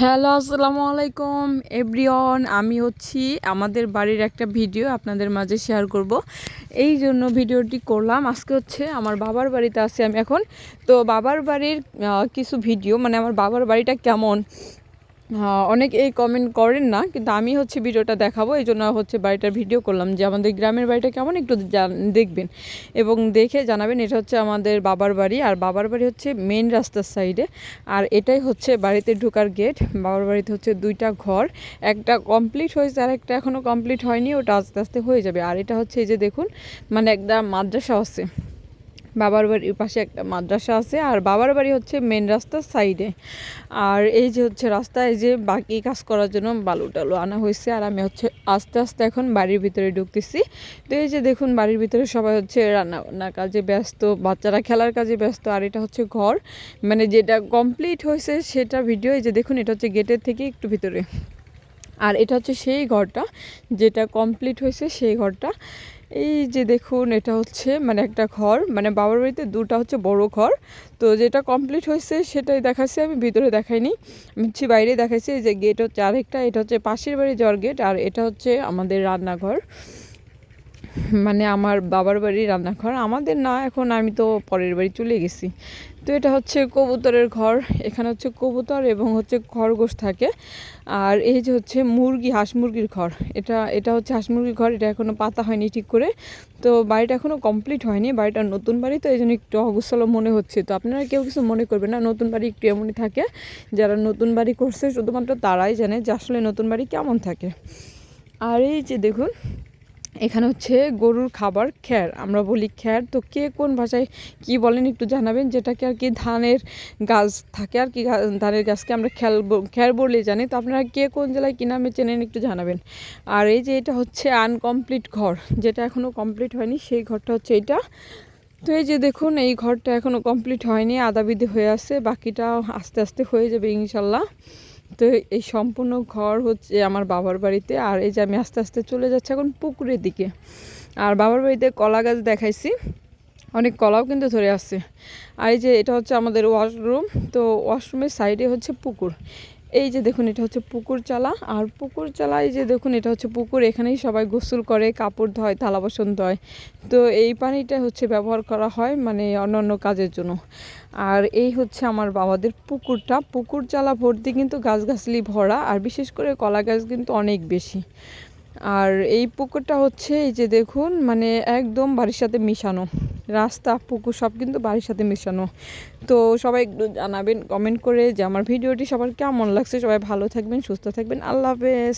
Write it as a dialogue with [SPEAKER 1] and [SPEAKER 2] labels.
[SPEAKER 1] Hello, আসসালামু আলাইকুম everyone. আমি হচ্ছি আমাদের বাড়ির একটা ভিডিও আপনাদের মাঝে শেয়ার করব। এই জন্য ভিডিওটি করলাম। আজকে হচ্ছে আমার বাবার বাড়িতে আছি আমি এখন। তো বাবার বাড়ির কিছু ভিডিও, মানে আমার বাবার বাড়িটা কেমন, অনেক এই কমেন্ট করেন না, কিন্তু আমি হচ্ছে ভিডিওটা দেখাবো, এই জন্য হচ্ছে বাড়িটার ভিডিও করলাম যে আমাদের গ্রামের বাড়িটা কেমন একটু দেখবেন এবং দেখে জানাবেন। এটা হচ্ছে আমাদের বাবার বাড়ি, আর বাবার বাড়ি হচ্ছে মেন রাস্তার সাইডে, আর এটাই হচ্ছে বাড়িতে ঢোকার গেট। বাবার বাড়িতে হচ্ছে দুইটা ঘর, একটা কমপ্লিট হয়েছে আর একটা এখনও কমপ্লিট হয়নি, ওটা আস্তে আস্তে হয়ে যাবে। আর এটা হচ্ছে এই যে দেখুন, মানে একটা মাদ্রাসা আছে, বাবার বাড়ির পাশে একটা মাদ্রাসা আছে, আর বাবার বাড়ি হচ্ছে মেন রাস্তার সাইডে। আর এই যে হচ্ছে রাস্তায় যে বাকি কাজ করার জন্য বালু টালু আনা হয়েছে, আর আমি হচ্ছে আস্তে আস্তে এখন বাড়ির ভিতরে ঢুকতেছি। তো এই যে দেখুন, বাড়ির ভিতরে সবাই হচ্ছে রান্না বান্নার কাজে ব্যস্ত, বাচ্চারা খেলার কাজে ব্যস্ত। আর এটা হচ্ছে ঘর, মানে যেটা কমপ্লিট হয়েছে সেটা ভিডিও। এই যে দেখুন, এটা হচ্ছে গেটের থেকে একটু ভিতরে, আর এটা হচ্ছে সেই ঘরটা যেটা কমপ্লিট হয়েছে, সেই ঘরটা। এই যে দেখুন, এটা হচ্ছে মানে একটা ঘর, মানে বাবার বাড়িতে দুটা হচ্ছে বড় ঘর। তো যেটা কমপ্লিট হয়েছে সেটাই দেখাচ্ছি, আমি ভিতরে দেখাইনি, আমি হচ্ছে বাইরে দেখাইছি। এই যে গেট হচ্ছে আরেকটা, এটা হচ্ছে পাশের বাড়ি যাওয়ার গেট, আর এটা হচ্ছে আমাদের রান্নাঘর, মানে আমার বাবার বাড়ির রান্নাঘর, আমাদের না, এখন আমি তো পরের বাড়ি চলে গেছি। তো এটা হচ্ছে কবুতরের ঘর, এখানে হচ্ছে কবুতর এবং হচ্ছে খরগোশ থাকে। আর এই যে হচ্ছে মুরগি, হাঁস মুরগির ঘর, এটা এটা হচ্ছে হাঁস মুরগির ঘর, এটা এখনও পাতা হয়নি ঠিক করে। তো বাড়িটা এখনও কমপ্লিট হয়নি, বাড়িটা নতুন বাড়ি, তো এই জন্য একটু অগোছালো মনে হচ্ছে। তো আপনারা কেউ কিছু মনে করবেন না, নতুন বাড়ি একটু এমনই থাকে, যারা নতুন বাড়ি করছে শুধুমাত্র তারাই জানে যে আসলে নতুন বাড়ি কেমন থাকে। আর এই যে দেখুন, এখানে হচ্ছে গরুর খাবার খ্যার, আমরা বলি খ্যার। তো কে কোন ভাষায় কি বলেন একটু জানাবেন। যেটাকে আর কি ধানের গাছ থাকে আর কি, ধানের গাছকে আমরা খ্যার বলে জানি। তো আপনারা কে কোন জেলায় কী নামে চেনেন একটু জানাবেন। আর এই যে এটা হচ্ছে আনকমপ্লিট ঘর, যেটা এখনও কমপ্লিট হয়নি, সেই ঘরটা হচ্ছে এটা। তো এই যে দেখুন, এই ঘরটা এখনও কমপ্লিট হয়নি, আধাবিধি হয়ে আছে, বাকিটা আস্তে আস্তে হয়ে যাবে ইনশাল্লাহ। তো এই সম্পূর্ণ ঘর হচ্ছে আমার বাবার বাড়িতে। আর এই যে আমি আস্তে আস্তে চলে যাচ্ছি এখন পুকুরের দিকে। আর বাবার বাড়িতে কলা গাছ দেখাইছি, অনেক কলাও কিন্তু ধরে আসছে। আর এই যে এটা হচ্ছে আমাদের ওয়াশরুম, তো ওয়াশরুমের সাইডে হচ্ছে পুকুর। এই যে দেখুন, এটা হচ্ছে পুকুর চালা, আর পুকুর চালা, এই যে দেখুন, এটা হচ্ছে পুকুর, এখানেই সবাই গোসল করে, কাপড় ধয়, থালা বাসন ধয়। তো এই পানিটা হচ্ছে ব্যবহার করা হয় মানে অন্যান্য কাজের জন্য। আর এই হচ্ছে আমার বাবাদের পুকুরটা, পুকুর চালা ভর্তি কিন্তু গাছগাছালি ভরা, আর বিশেষ করে কলা গাছ কিন্তু অনেক বেশি। আর এই পুকুরটা হচ্ছে এই যে দেখুন, মানে একদম বাড়ির সাথে মিশানো, রাস্তা পুকুর সব কিন্তু বাড়ির সাথে মিশানো। তো সবাই একটু জানাবেন কমেন্ট করে যে আমার ভিডিওটি সবার কেমন লাগছে। সবাই ভালো থাকবেন, সুস্থ থাকবেন, আল্লাহ হাফেজ।